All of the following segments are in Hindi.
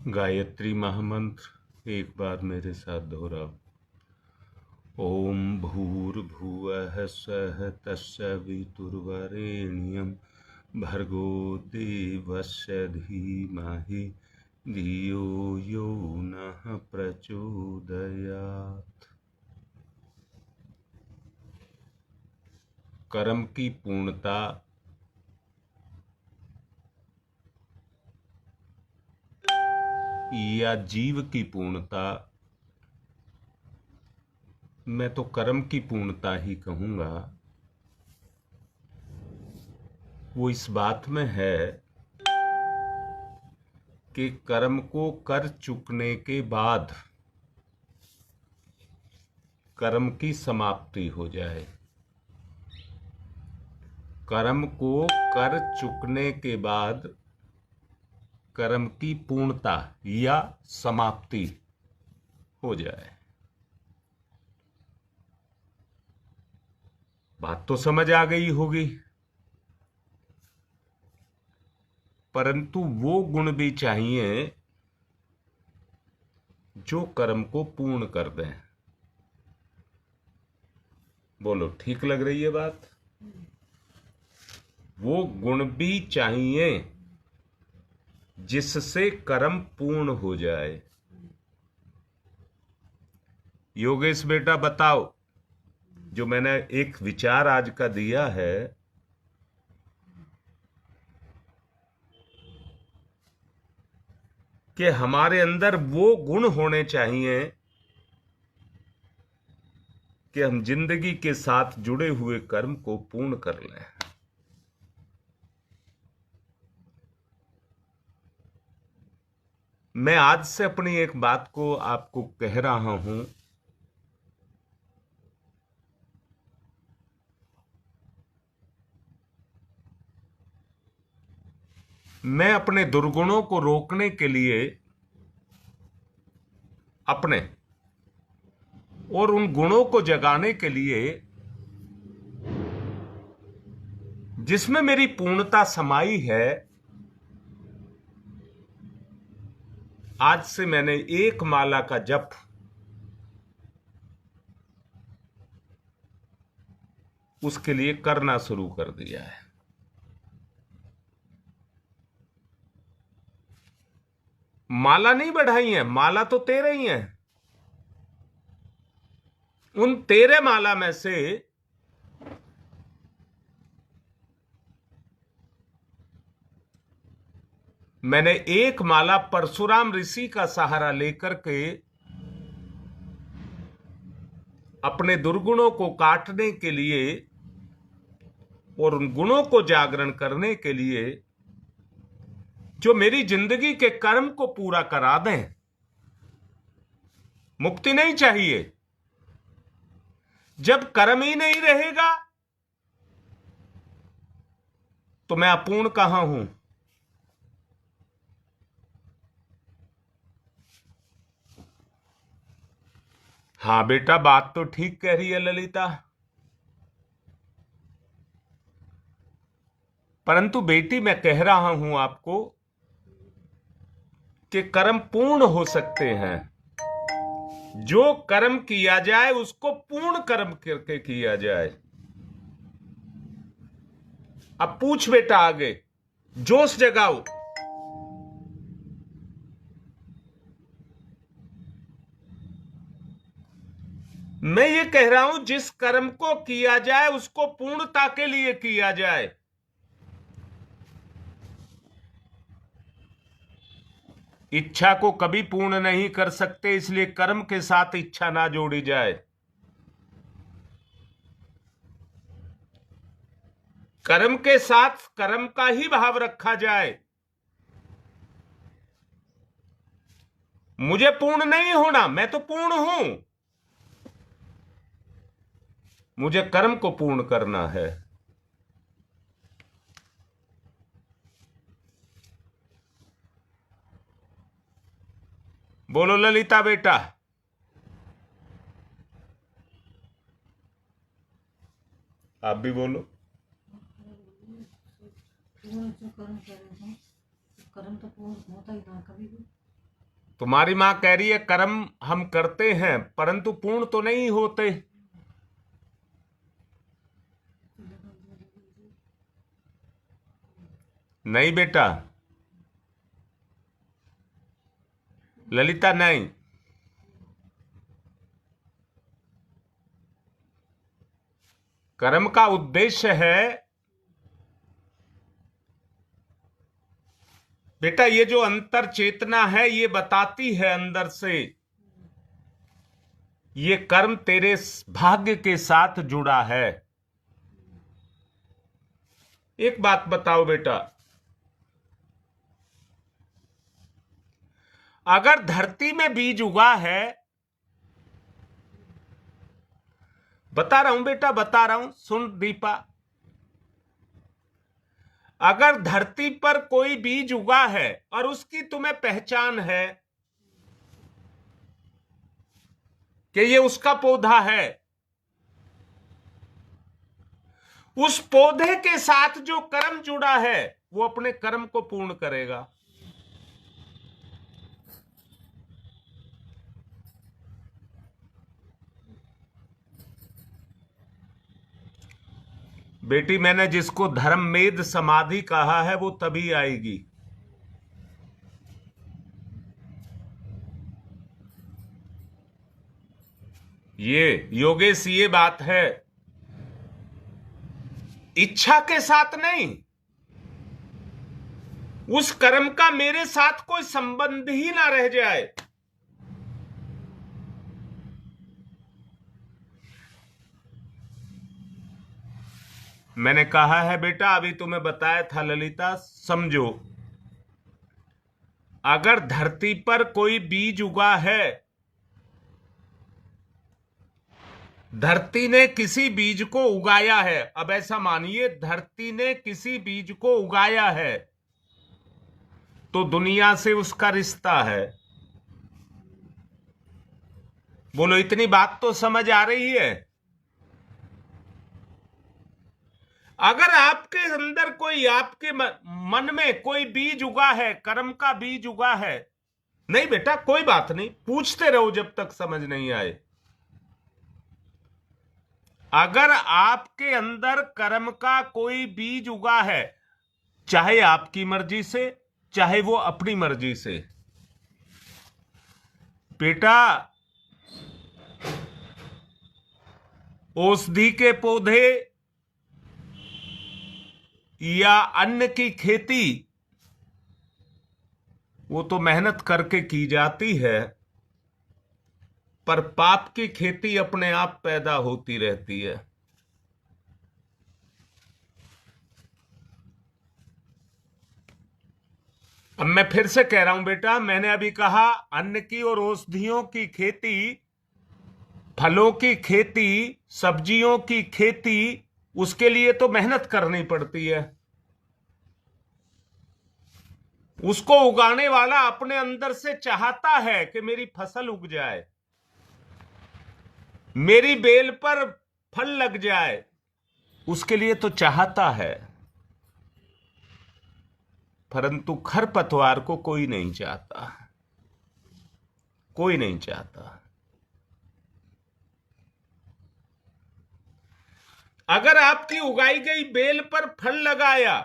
गायत्री महामंत्र एक बार मेरे साथ दोहराओ। ओम भूर्भुवः स्वः तत्सवितुर्वरेण्यं भर्गो देवस्य धीमहि धियो यो नः प्रचोदयात्। कर्म की पूर्णता या जीव की पूर्णता, मैं तो कर्म की पूर्णता ही कहूंगा, वो इस बात में है कि कर्म को कर चुकने के बाद कर्म की समाप्ति हो जाए। कर्म को कर चुकने के बाद कर्म की पूर्णता या समाप्ति हो जाए। बात तो समझ आ गई होगी, परंतु वो गुण भी चाहिए जो कर्म को पूर्ण कर दें। बोलो, ठीक लग रही है बात? वो गुण भी चाहिए जिससे कर्म पूर्ण हो जाए। योगेश बेटा बताओ, जो मैंने एक विचार आज का दिया है, कि हमारे अंदर वो गुण होने चाहिए कि हम जिंदगी के साथ जुड़े हुए कर्म को पूर्ण कर लें। मैं आज से अपनी एक बात को आपको कह रहा हूं, मैं अपने दुर्गुणों को रोकने के लिए अपने और उन गुणों को जगाने के लिए जिसमें मेरी पूर्णता समाई है, आज से मैंने एक माला का जप उसके लिए करना शुरू कर दिया है। माला नहीं बढ़ाई है, माला तो 13 ही है। उन 13 माला में से मैंने एक माला परशुराम ऋषि का सहारा लेकर के अपने दुर्गुणों को काटने के लिए और उन गुणों को जागरण करने के लिए जो मेरी जिंदगी के कर्म को पूरा करा दें। मुक्ति नहीं चाहिए। जब कर्म ही नहीं रहेगा तो मैं अपूर्ण कहां हूं? हां बेटा, बात तो ठीक कह रही है ललिता, परंतु बेटी मैं कह रहा हूं आपको कि कर्म पूर्ण हो सकते हैं। जो कर्म किया जाए उसको पूर्ण कर्म करके किया जाए। अब पूछ बेटा, आगे जोश जगाओ। मैं ये कह रहा हूं, जिस कर्म को किया जाए उसको पूर्णता के लिए किया जाए। इच्छा को कभी पूर्ण नहीं कर सकते, इसलिए कर्म के साथ इच्छा ना जोड़ी जाए। कर्म के साथ कर्म का ही भाव रखा जाए। मुझे पूर्ण नहीं होना, मैं तो पूर्ण हूं। मुझे कर्म को पूर्ण करना है। बोलो ललिता बेटा। आप भी बोलो। पूर्ण जो कर्म करे हैं, कर्म तो पूर्ण होता ही ना कभी भी। तुम्हारी मां कह रही है कर्म हम करते हैं परंतु पूर्ण तो नहीं होते। नहीं बेटा, ललिता नहीं। कर्म का उद्देश्य है बेटा, ये जो अंतर चेतना है ये बताती है अंदर से ये कर्म तेरे भाग्य के साथ जुड़ा है। एक बात बताओ बेटा, अगर धरती में बीज उगा है, बता रहा हूं बेटा, बता रहा हूं, सुन दीपा, अगर धरती पर कोई बीज उगा है और उसकी तुम्हें पहचान है कि ये उसका पौधा है, उस पौधे के साथ जो कर्म जुड़ा है वो अपने कर्म को पूर्ण करेगा। बेटी, मैंने जिसको धर्ममेध समाधि कहा है वो तभी आएगी। ये योगेश, ये बात है, इच्छा के साथ नहीं, उस कर्म का मेरे साथ कोई संबंध ही ना रह जाए। मैंने कहा है बेटा, अभी तुम्हें बताया था ललिता, समझो, अगर धरती पर कोई बीज उगा है, धरती ने किसी बीज को उगाया है, अब ऐसा मानिए धरती ने किसी बीज को उगाया है, तो दुनिया से उसका रिश्ता है। बोलो, इतनी बात तो समझ आ रही है? अगर आपके अंदर कोई, आपके मन में कोई बीज उगा है, कर्म का बीज उगा है, नहीं बेटा कोई बात नहीं, पूछते रहो जब तक समझ नहीं आए। अगर आपके अंदर कर्म का कोई बीज उगा है, चाहे आपकी मर्जी से चाहे वो अपनी मर्जी से, बेटा औषधि के पौधे या अन्न की खेती वो तो मेहनत करके की जाती है, पर पाप की खेती अपने आप पैदा होती रहती है। अब मैं फिर से कह रहा हूं बेटा, मैंने अभी कहा अन्न की और औषधियों की खेती, फलों की खेती, सब्जियों की खेती, उसके लिए तो मेहनत करनी पड़ती है। उसको उगाने वाला अपने अंदर से चाहता है कि मेरी फसल उग जाए, मेरी बेल पर फल लग जाए, उसके लिए तो चाहता है, परंतु खरपतवार को कोई नहीं चाहता, कोई नहीं चाहता। अगर आपकी उगाई गई बेल पर फल लगाया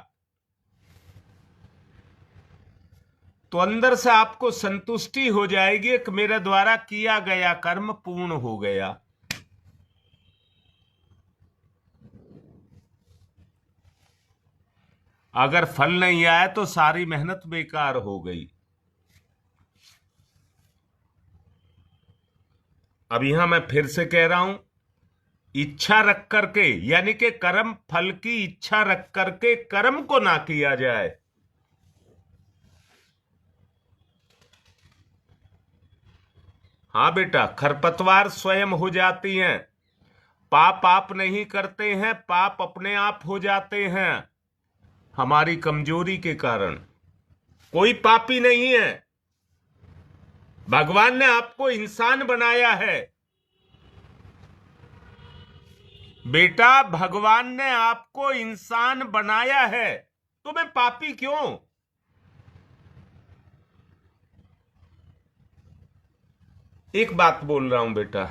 तो अंदर से आपको संतुष्टि हो जाएगी कि मेरे द्वारा किया गया कर्म पूर्ण हो गया। अगर फल नहीं आया तो सारी मेहनत बेकार हो गई। अब यहां मैं फिर से कह रहा हूं, इच्छा रख करके, यानी कि कर्म फल की इच्छा रख करके कर्म को ना किया जाए। हाँ बेटा, खरपतवार स्वयं हो जाती हैं, पाप आप नहीं करते हैं, पाप अपने आप हो जाते हैं हमारी कमजोरी के कारण। कोई पापी नहीं है, भगवान ने आपको इंसान बनाया है बेटा, भगवान ने आपको इंसान बनाया है, तो मैं पापी क्यों? एक बात बोल रहा हूं बेटा,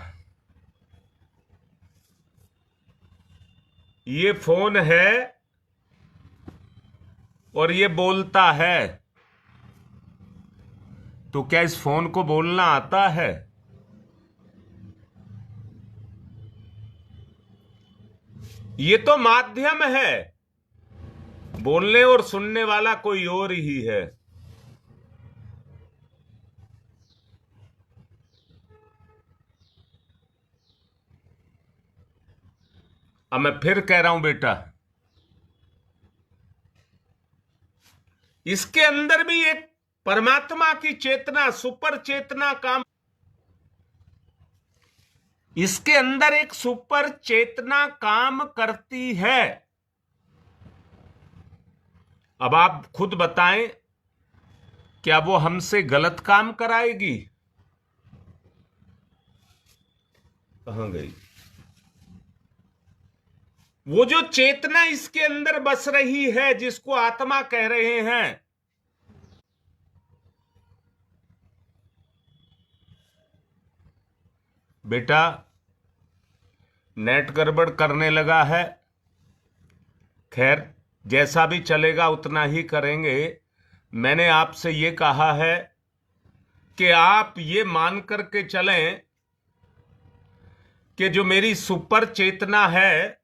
ये फोन है और ये बोलता है, तो क्या इस फोन को बोलना आता है? ये तो माध्यम है, बोलने और सुनने वाला कोई और ही है। अब मैं फिर कह रहा हूं बेटा, इसके अंदर भी एक परमात्मा की चेतना, सुपर चेतना काम, इसके अंदर एक सुपर चेतना काम करती है। अब आप खुद बताएं, क्या वो हमसे गलत काम कराएगी? कहां गई वो जो चेतना इसके अंदर बस रही है, जिसको आत्मा कह रहे हैं? बेटा, नेट गड़बड़ करने लगा है, खैर जैसा भी चलेगा उतना ही करेंगे। मैंने आपसे ये कहा है कि आप ये मान करके चलें कि जो मेरी सुपर चेतना है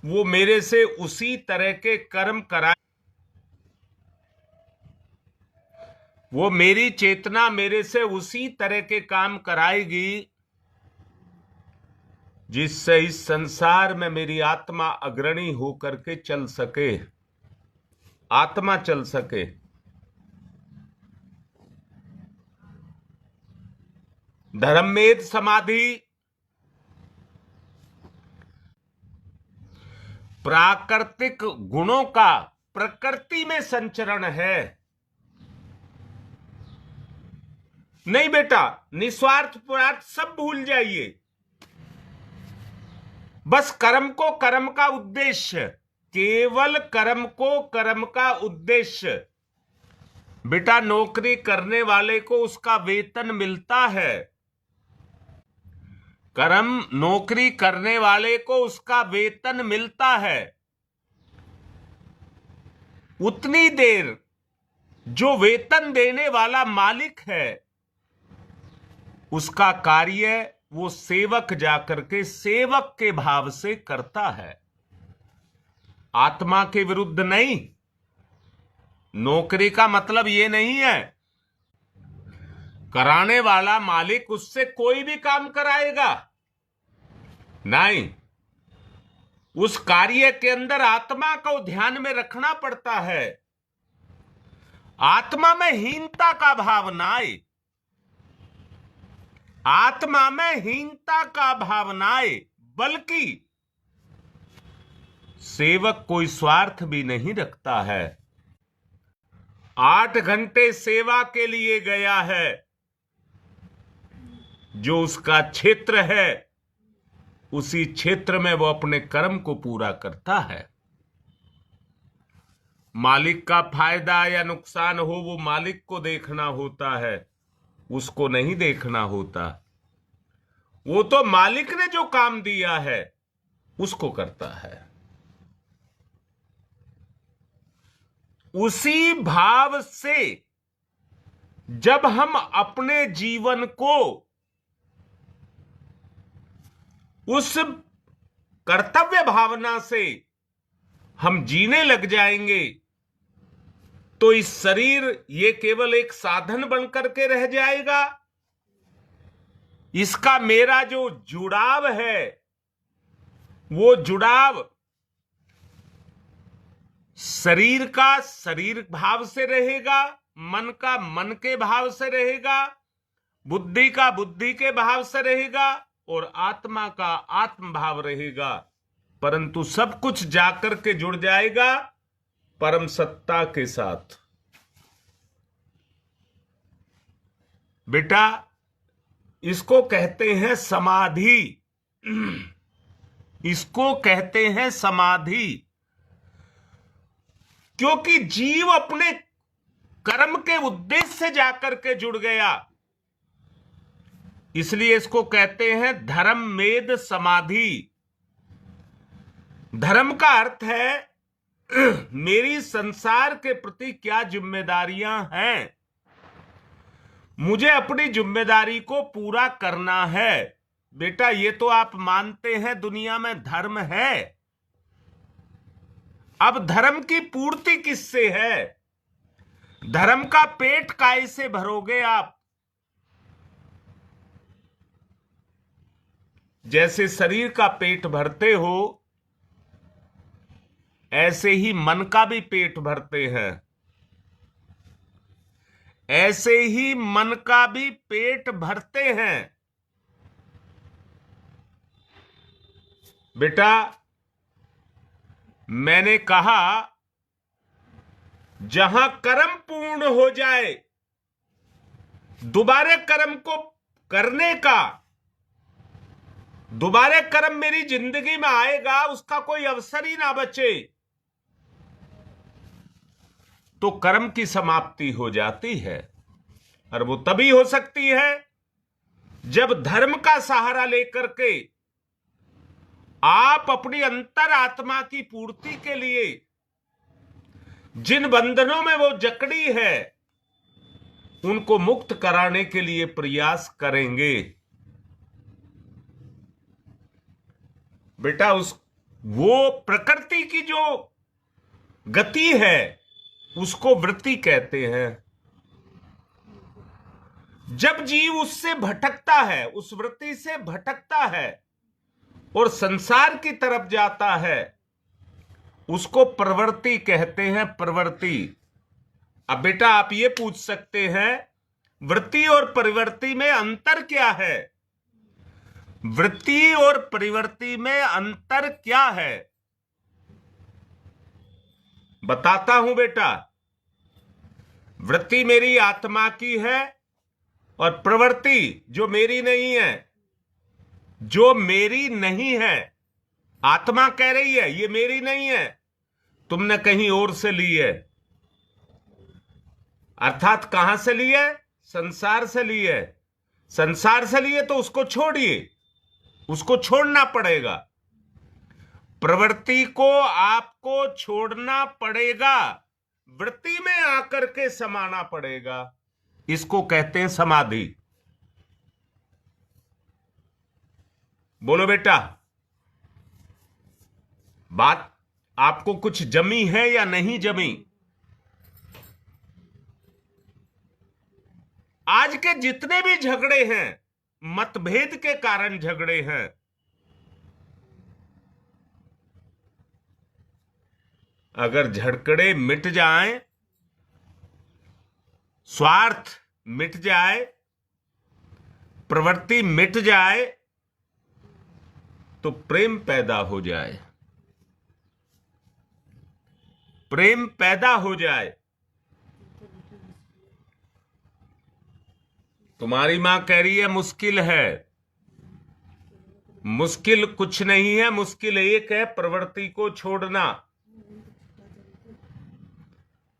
वो मेरे से उसी तरह के कर्म कराए, वो मेरी चेतना मेरे से उसी तरह के काम कराएगी जिससे इस संसार में मेरी आत्मा अग्रणी होकर के चल सके, आत्मा चल सके। धर्ममेध समाधि प्राकृतिक गुणों का प्रकृति में संचरण है। नहीं बेटा, निस्वार्थ पुरुषार्थ सब भूल जाइए, बस कर्म को कर्म का उद्देश्य, केवल कर्म को कर्म का उद्देश्य। बेटा, नौकरी करने वाले को उसका वेतन मिलता है, कर्म नौकरी करने वाले को उसका वेतन मिलता है। उतनी देर जो वेतन देने वाला मालिक है, उसका कार्य वो सेवक जाकर के सेवक के भाव से करता है, आत्मा के विरुद्ध नहीं। नौकरी का मतलब ये नहीं है कराने वाला मालिक उससे कोई भी काम कराएगा, नहीं, उस कार्य के अंदर आत्मा को ध्यान में रखना पड़ता है। आत्मा में हीनता का भाव ना आए, आत्मा में हीनता का भाव ना आए, बल्कि सेवक कोई स्वार्थ भी नहीं रखता है। 8 घंटे सेवा के लिए गया है, जो उसका क्षेत्र है उसी क्षेत्र में वो अपने कर्म को पूरा करता है। मालिक का फायदा या नुकसान हो वो मालिक को देखना होता है, उसको नहीं देखना होता। वो तो मालिक ने जो काम दिया है उसको करता है। उसी भाव से जब हम अपने जीवन को उस कर्तव्य भावना से हम जीने लग जाएंगे, तो इस शरीर ये केवल एक साधन बनकर के रह जाएगा। इसका मेरा जो जुड़ाव है वो जुड़ाव शरीर का शरीर भाव से रहेगा, मन का मन के भाव से रहेगा, बुद्धि का बुद्धि के भाव से रहेगा और आत्मा का आत्म भाव रहेगा। परंतु सब कुछ जाकर के जुड़ जाएगा परम सत्ता के साथ। बेटा, इसको कहते हैं समाधि, इसको कहते हैं समाधि, क्योंकि जीव अपने कर्म के उद्देश्य से जाकर के जुड़ गया। इसलिए इसको कहते हैं धर्म मेद समाधि। धर्म का अर्थ है मेरी संसार के प्रति क्या जिम्मेदारियां हैं, मुझे अपनी जिम्मेदारी को पूरा करना है। बेटा ये तो आप मानते हैं दुनिया में धर्म है, अब धर्म की पूर्ति किससे है? धर्म का पेट कैसे भरोगे आप? जैसे शरीर का पेट भरते हो ऐसे ही मन का भी पेट भरते हैं, ऐसे ही मन का भी पेट भरते हैं। बेटा मैंने कहा जहां कर्म पूर्ण हो जाए, दोबारा कर्म को करने का, दोबारा कर्म मेरी जिंदगी में आएगा उसका कोई अवसर ही ना बचे, तो कर्म की समाप्ति हो जाती है। और वो तभी हो सकती है जब धर्म का सहारा लेकर के आप अपनी अंतर आत्मा की पूर्ति के लिए जिन बंधनों में वो जकड़ी है उनको मुक्त कराने के लिए प्रयास करेंगे। बेटा वो प्रकृति की जो गति है उसको वृत्ति कहते हैं। जब जीव उससे भटकता है, उस वृत्ति से भटकता है और संसार की तरफ जाता है, उसको प्रवृत्ति कहते हैं, प्रवृत्ति। अब बेटा आप ये पूछ सकते हैं वृत्ति और प्रवृत्ति में अंतर क्या है? वृत्ति और प्रवृत्ति में अंतर क्या है? बताता हूं बेटा। वृत्ति मेरी आत्मा की है और प्रवृत्ति जो मेरी नहीं है, जो मेरी नहीं है। आत्मा कह रही है ये मेरी नहीं है, तुमने कहीं और से ली है। अर्थात कहां से ली है? संसार से ली है। संसार से लिए तो उसको छोड़िए, उसको छोड़ना पड़ेगा। प्रवृत्ति को आपको छोड़ना पड़ेगा, वृत्ति में आकर के समाना पड़ेगा। इसको कहते हैं समाधि। बोलो बेटा, बात आपको कुछ जमी है या नहीं जमी? आज के जितने भी झगड़े हैं मतभेद के कारण झगड़े हैं। अगर झगड़े मिट जाएं, स्वार्थ मिट जाए, प्रवृत्ति मिट जाए तो प्रेम पैदा हो जाए, प्रेम पैदा हो जाए। तुम्हारी मां कह रही है मुश्किल है। मुश्किल कुछ नहीं है, मुश्किल एक है प्रवृत्ति को छोड़ना,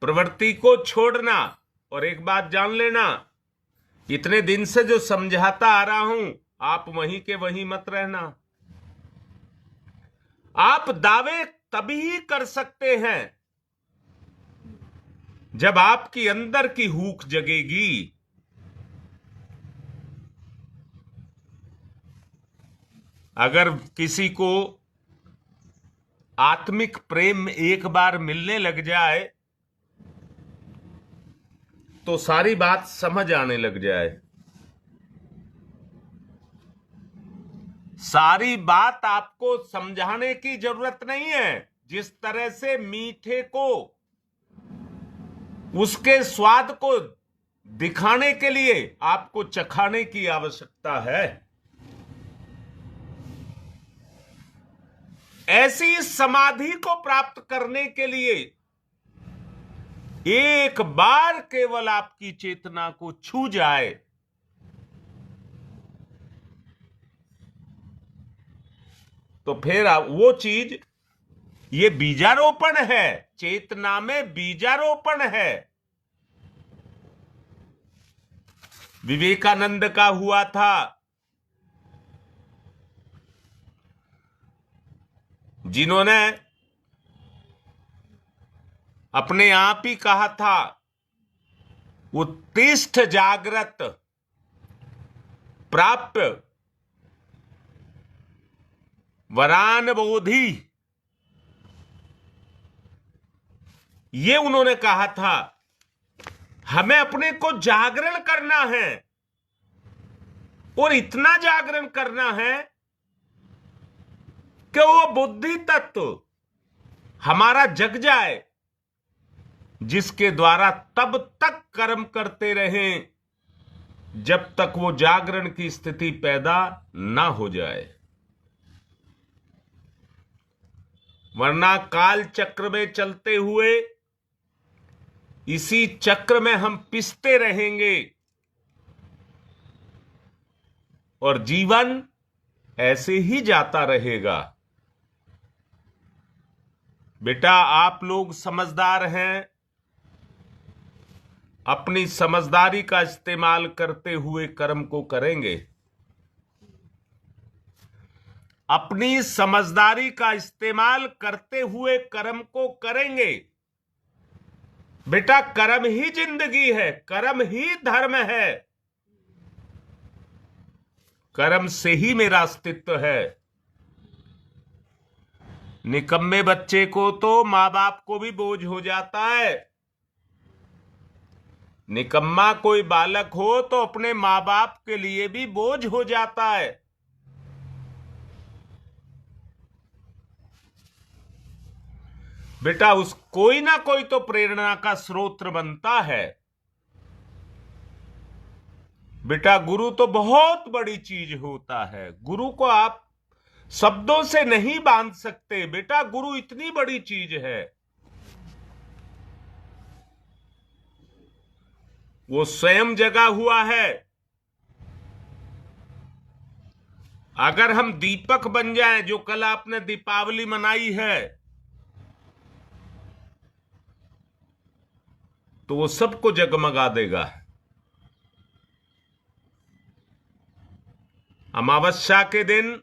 प्रवृत्ति को छोड़ना। और एक बात जान लेना, इतने दिन से जो समझाता आ रहा हूं आप वहीं के वहीं मत रहना। आप दावे तभी कर सकते हैं जब आपकी अंदर की हूक जगेगी। अगर किसी को आत्मिक प्रेम एक बार मिलने लग जाए तो सारी बात समझ आने लग जाए। सारी बात आपको समझाने की जरूरत नहीं है। जिस तरह से मीठे को उसके स्वाद को दिखाने के लिए आपको चखाने की आवश्यकता है, ऐसी समाधि को प्राप्त करने के लिए एक बार केवल आपकी चेतना को छू जाए तो फिर वो चीज, ये बीजारोपण है, चेतना में बीजारोपण है। विवेकानंद का हुआ था, जिन्होंने अपने आप ही कहा था, उत्तिष्ठ जागृत प्राप्य वरान बोधि, ये उन्होंने कहा था। हमें अपने को जागरण करना है, और इतना जागरण करना है कि वो बुद्धि तत्व हमारा जग जाए, जिसके द्वारा तब तक कर्म करते रहें जब तक वो जागरण की स्थिति पैदा ना हो जाए, वरना काल चक्र में चलते हुए इसी चक्र में हम पिसते रहेंगे और जीवन ऐसे ही जाता रहेगा। बेटा, आप लोग समझदार हैं, अपनी समझदारी का इस्तेमाल करते हुए कर्म को करेंगे। अपनी समझदारी का इस्तेमाल करते हुए कर्म को करेंगे। बेटा, कर्म ही जिंदगी है, कर्म ही धर्म है, कर्म से ही मेरा अस्तित्व है। निकम्मे बच्चे को तो मां बाप को भी बोझ हो जाता है। निकम्मा कोई बालक हो तो अपने मां बाप के लिए भी बोझ हो जाता है। बेटा, उस कोई ना कोई तो प्रेरणा का स्रोत बनता है। बेटा, गुरु तो बहुत बड़ी चीज होता है। गुरु को आप शब्दों से नहीं बांध सकते। बेटा, गुरु इतनी बड़ी चीज है, वो स्वयं जगा हुआ है। अगर हम दीपक बन जाएं, जो कल आपने दीपावली मनाई है, तो वो सबको जगमगा देगा। अमावस्या के दिन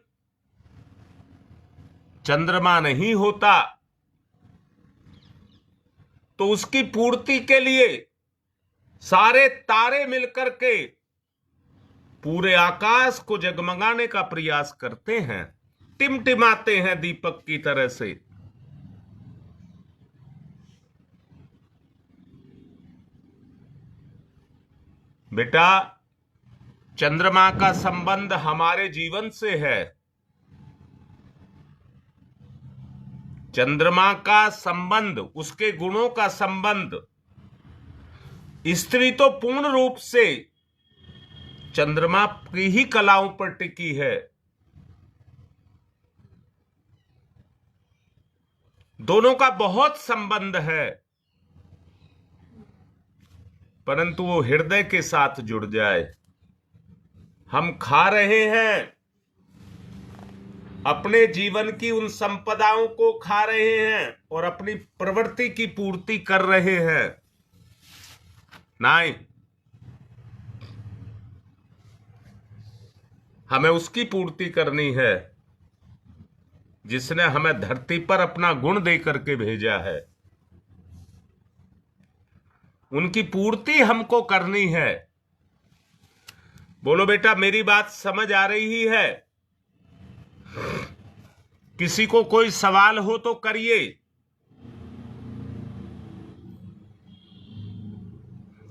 चंद्रमा नहीं होता, तो उसकी पूर्ति के लिए सारे तारे मिलकर के पूरे आकाश को जगमगाने का प्रयास करते हैं, टिमटिमाते हैं दीपक की तरह से। बेटा, चंद्रमा का संबंध हमारे जीवन से है। चंद्रमा का संबंध, उसके गुणों का संबंध, स्त्री तो पूर्ण रूप से चंद्रमा की ही कलाओं पर टिकी है। दोनों का बहुत संबंध है, परंतु वो हृदय के साथ जुड़ जाए। हम खा रहे हैं, अपने जीवन की उन संपदाओं को खा रहे हैं और अपनी प्रवृत्ति की पूर्ति कर रहे हैं। नहीं, हमें उसकी पूर्ति करनी है जिसने हमें धरती पर अपना गुण दे करके भेजा है। उनकी पूर्ति हमको करनी है। बोलो बेटा, मेरी बात समझ आ रही है? किसी को कोई सवाल हो तो करिए।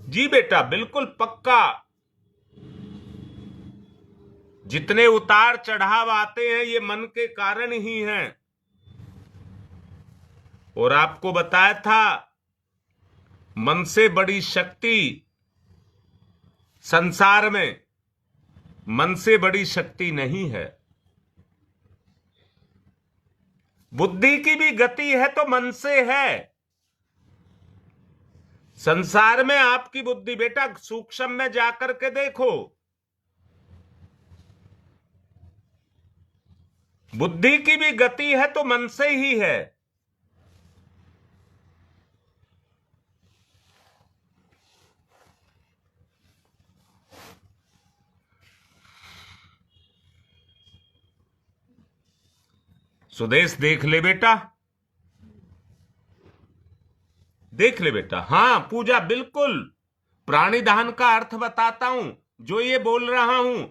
जी बेटा, बिल्कुल पक्का। जितने उतार चढ़ाव आते हैं, ये मन के कारण ही हैं। और आपको बताया था, मन से बड़ी शक्ति संसार में, मन से बड़ी शक्ति नहीं है। बुद्धि की भी गति है तो मन से है। संसार में आपकी बुद्धि, बेटा, सूक्ष्म में जाकर के देखो, बुद्धि की भी गति है तो मन से ही है। सुदेश देख ले बेटा, देख ले बेटा। हां पूजा, बिल्कुल प्राणिधान का अर्थ बताता हूं। जो ये बोल रहा हूं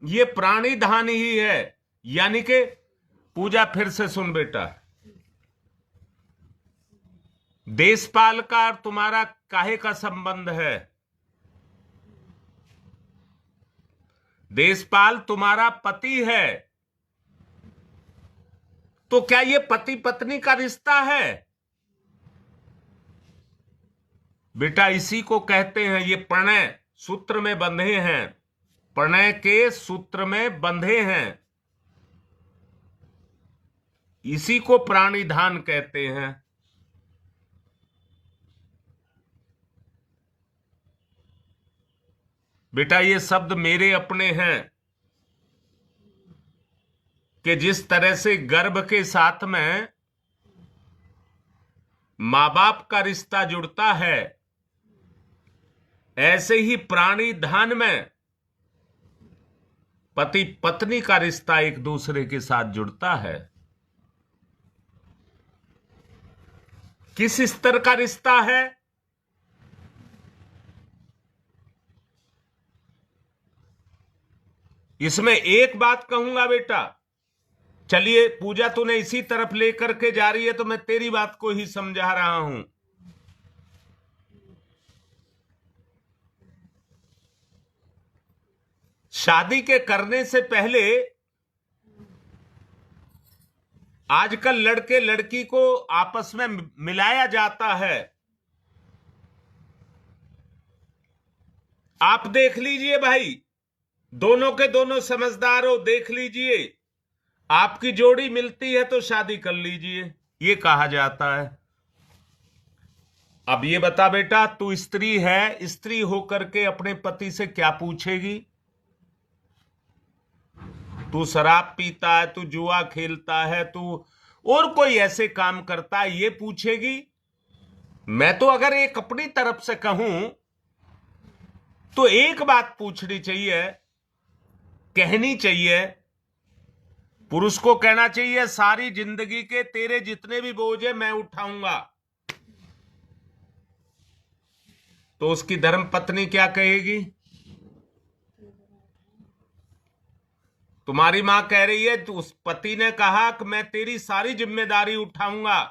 ये प्राणिधान ही है। यानी कि पूजा फिर से सुन बेटा, देशपाल का और तुम्हारा काहे का संबंध है? देशपाल तुम्हारा पति है, तो क्या ये पति पत्नी का रिश्ता है? बेटा इसी को कहते हैं, ये प्रणय सूत्र में बंधे हैं, प्रणय के सूत्र में बंधे हैं, इसी को प्राणिधान कहते हैं। बेटा ये शब्द मेरे अपने हैं कि जिस तरह से गर्भ के साथ में मां बाप का रिश्ता जुड़ता है, ऐसे ही प्राणिधान में पति पत्नी का रिश्ता एक दूसरे के साथ जुड़ता है। किस स्तर का रिश्ता है? इसमें एक बात कहूंगा बेटा, चलिए पूजा तूने इसी तरफ लेकर के जा रही है तो मैं तेरी बात को ही समझा रहा हूं। शादी के करने से पहले आजकल लड़के लड़की को आपस में मिलाया जाता है। आप देख लीजिए भाई, दोनों के दोनों समझदार हो, देख लीजिए, आपकी जोड़ी मिलती है तो शादी कर लीजिए, ये कहा जाता है। अब ये बता बेटा, तू स्त्री है, स्त्री होकर के अपने पति से क्या पूछेगी? तू शराब पीता है, तू जुआ खेलता है, तू और कोई ऐसे काम करता है, ये पूछेगी? मैं तो अगर एक अपनी तरफ से कहूं तो एक बात पूछनी चाहिए, कहनी चाहिए, पुरुष को कहना चाहिए सारी जिंदगी के तेरे जितने भी बोझ है मैं उठाऊंगा। तो उसकी धर्म पत्नी क्या कहेगी? तुम्हारी मां कह रही है, तो उस पति ने कहा कि मैं तेरी सारी जिम्मेदारी उठाऊंगा,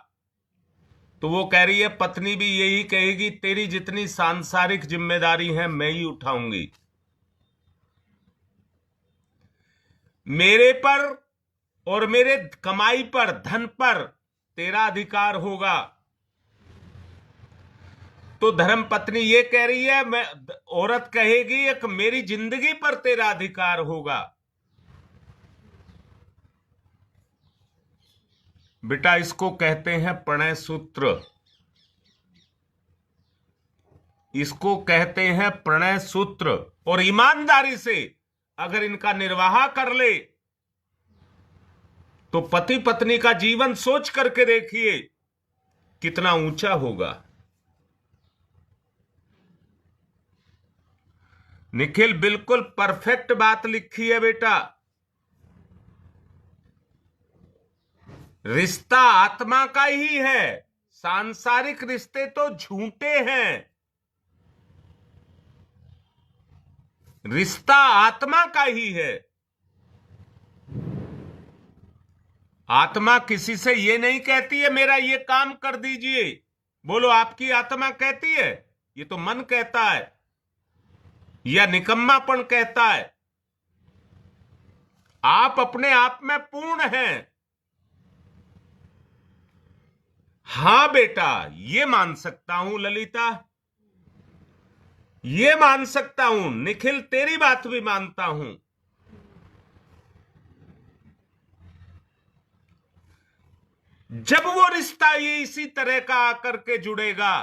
तो वो कह रही है पत्नी भी यही कहेगी तेरी जितनी सांसारिक जिम्मेदारी है मैं ही उठाऊंगी। मेरे पर और मेरे कमाई पर, धन पर तेरा अधिकार होगा। तो धर्म पत्नी ये कह रही है, मैं औरत कहेगी कि मेरी जिंदगी पर तेरा अधिकार होगा। बेटा इसको कहते हैं प्रणय सूत्र, इसको कहते हैं प्रणय सूत्र। और ईमानदारी से अगर इनका निर्वाह कर ले तो पति पत्नी का जीवन सोच करके देखिए कितना ऊंचा होगा। निखिल बिल्कुल परफेक्ट बात लिखी है बेटा। रिश्ता आत्मा का ही है, सांसारिक रिश्ते तो झूठे हैं। रिश्ता आत्मा का ही है। आत्मा किसी से ये नहीं कहती है मेरा ये काम कर दीजिए। बोलो आपकी आत्मा कहती है? ये तो मन कहता है या निकम्मापन कहता है। आप अपने आप में पूर्ण हैं। हां बेटा ये मान सकता हूं ललिता, ये मान सकता हूं निखिल, तेरी बात भी मानता हूं। जब वो रिश्ता ये इसी तरह का आकर के जुड़ेगा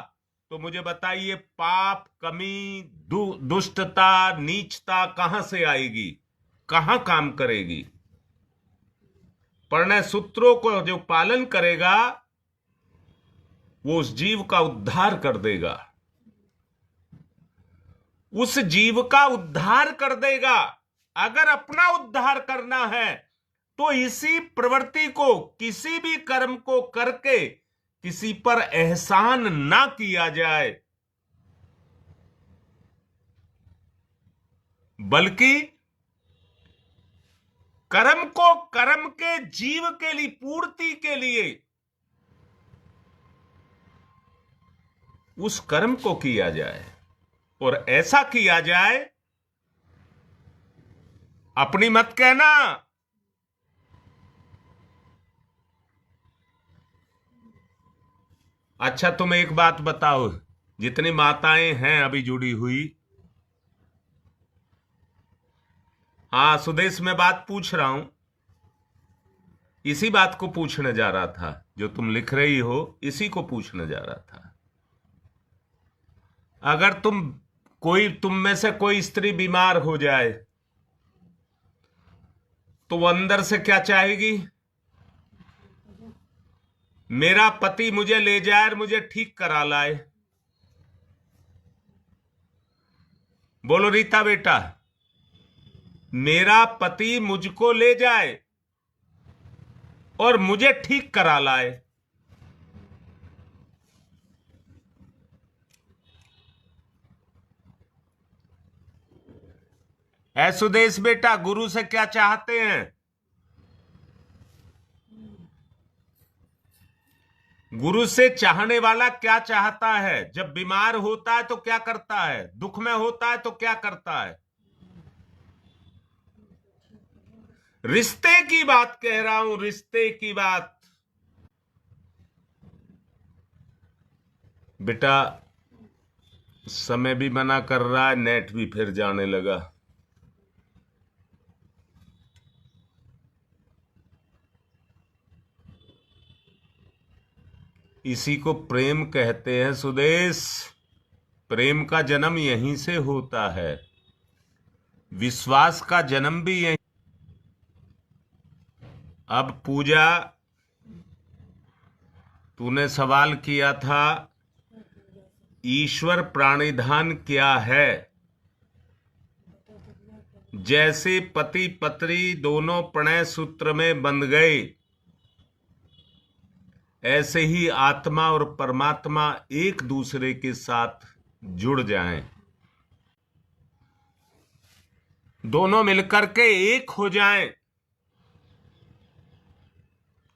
तो मुझे बताइए पाप, कमी, दुष्टता, नीचता कहां से आएगी, कहां काम करेगी? प्रणय सूत्रों को जो पालन करेगा वो उस जीव का उद्धार कर देगा, उस जीव का उद्धार कर देगा। अगर अपना उद्धार करना है तो इसी प्रवृत्ति को, किसी भी कर्म को करके किसी पर एहसान ना किया जाए, बल्कि कर्म को कर्म के जीव के लिए, पूर्ति के लिए उस कर्म को किया जाए। और ऐसा किया जाए, अपनी मत कहना, अच्छा तुम एक बात बताओ, जितनी माताएं हैं अभी जुड़ी हुई, हाँ सुदेश, मैं बात पूछ रहा हूं, इसी बात को पूछने जा रहा था, जो तुम लिख रही हो इसी को पूछने जा रहा था। अगर तुम में से कोई स्त्री बीमार हो जाए तो वो अंदर से क्या चाहेगी? मेरा पति मुझे ले जाए और मुझे ठीक करा लाए। बोलो रीता बेटा, मेरा पति मुझको ले जाए और मुझे ठीक करा लाए। ऐ सुदेश बेटा, गुरु से क्या चाहते हैं? गुरु से चाहने वाला क्या चाहता है? जब बीमार होता है तो क्या करता है? दुख में होता है तो क्या करता है? रिश्ते की बात कह रहा हूं, रिश्ते की बात। बेटा समय भी मना कर रहा है, नेट भी फिर जाने लगा। इसी को प्रेम कहते हैं सुदेश। प्रेम का जन्म यहीं से होता है, विश्वास का जन्म भी यहीं। अब पूजा, तूने सवाल किया था ईश्वर प्राणिधान क्या है। जैसे पति पत्नी दोनों प्रणय सूत्र में बंध गए, ऐसे ही आत्मा और परमात्मा एक दूसरे के साथ जुड़ जाएं, दोनों मिलकर के एक हो जाएं,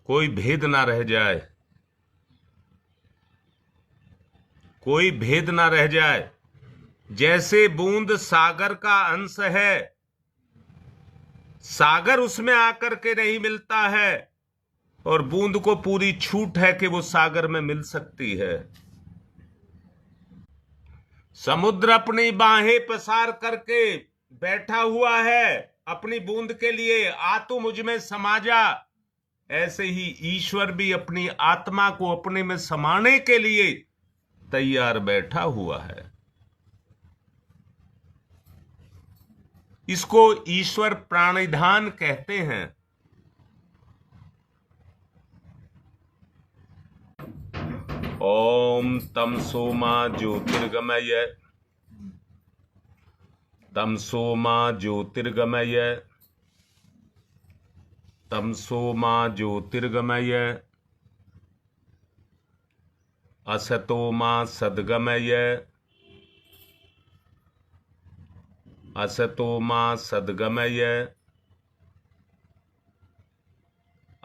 कोई भेद ना रह जाए, कोई भेद ना रह जाए। जैसे बूंद सागर का अंश है, सागर उसमें आकर के नहीं मिलता है, और बूंद को पूरी छूट है कि वो सागर में मिल सकती है। समुद्र अपनी बाहें पसार करके बैठा हुआ है अपनी बूंद के लिए, आ तू मुझ में समा जा। ऐसे ही ईश्वर भी अपनी आत्मा को अपने में समाने के लिए तैयार बैठा हुआ है। इसको ईश्वर प्राणिधान कहते हैं। ओम तम सोमा ज्योतिर्गमय, तम सोमा ज्योतिर्गमय, तम सोमा ज्योतिर्गमय, असतो मा सद्गमय, असतो मा सद्गमय,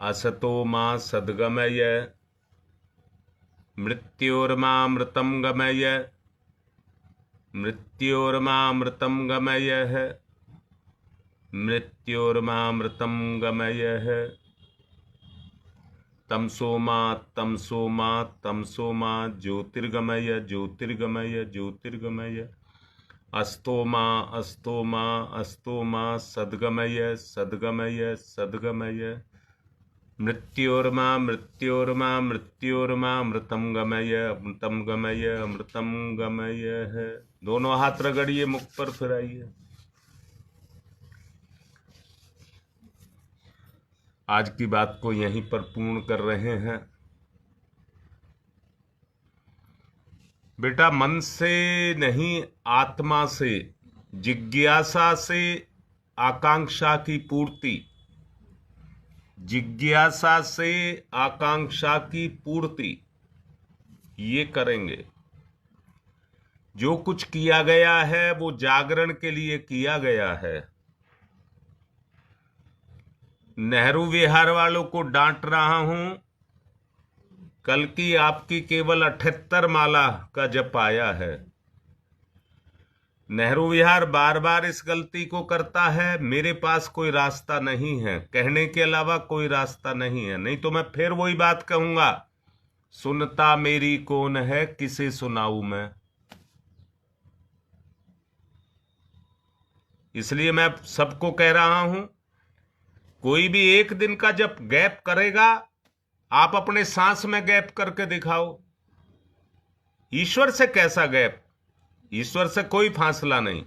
असतो मा सद्गमय, मृत्योर्मामृतं गमय, मृत्योर्मामृतं गमय, मृत्योर्मामृतं गमय। तमसो मा ज्योतिर्गमय, ज्योतिर्गमय, ज्योतिर्गमय, अस्तो मा सद्गमय, सद्गमय, सद्गमय, मृत्योर्मामृतं गमय, अमृतं गमय, अमृतं गमय है। दोनों हाथ रगड़िए मुख पर, फिर आइए। आज की बात को यहीं पर पूर्ण कर रहे हैं। बेटा मन से नहीं, आत्मा से, जिज्ञासा से आकांक्षा की पूर्ति, जिज्ञासा से आकांक्षा की पूर्ति ये करेंगे। जो कुछ किया गया है वो जागरण के लिए किया गया है। नेहरू विहार वालों को डांट रहा हूं, कल की आपकी केवल 78 माला का जप आया है। नेहरू विहार बार बार इस गलती को करता है। मेरे पास कोई रास्ता नहीं है, कहने के अलावा कोई रास्ता नहीं है। नहीं तो मैं फिर वही बात कहूंगा, सुनता मेरी कौन है, किसे सुनाऊं मैं। इसलिए मैं सबको कह रहा हूं, कोई भी एक दिन का जब गैप करेगा, आप अपने सांस में गैप करके दिखाओ। ईश्वर से कैसा गैप? ईश्वर से कोई फासला नहीं।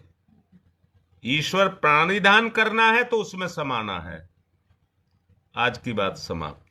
ईश्वर प्राणिधान करना है तो उसमें समाना है। आज की बात समाप्त।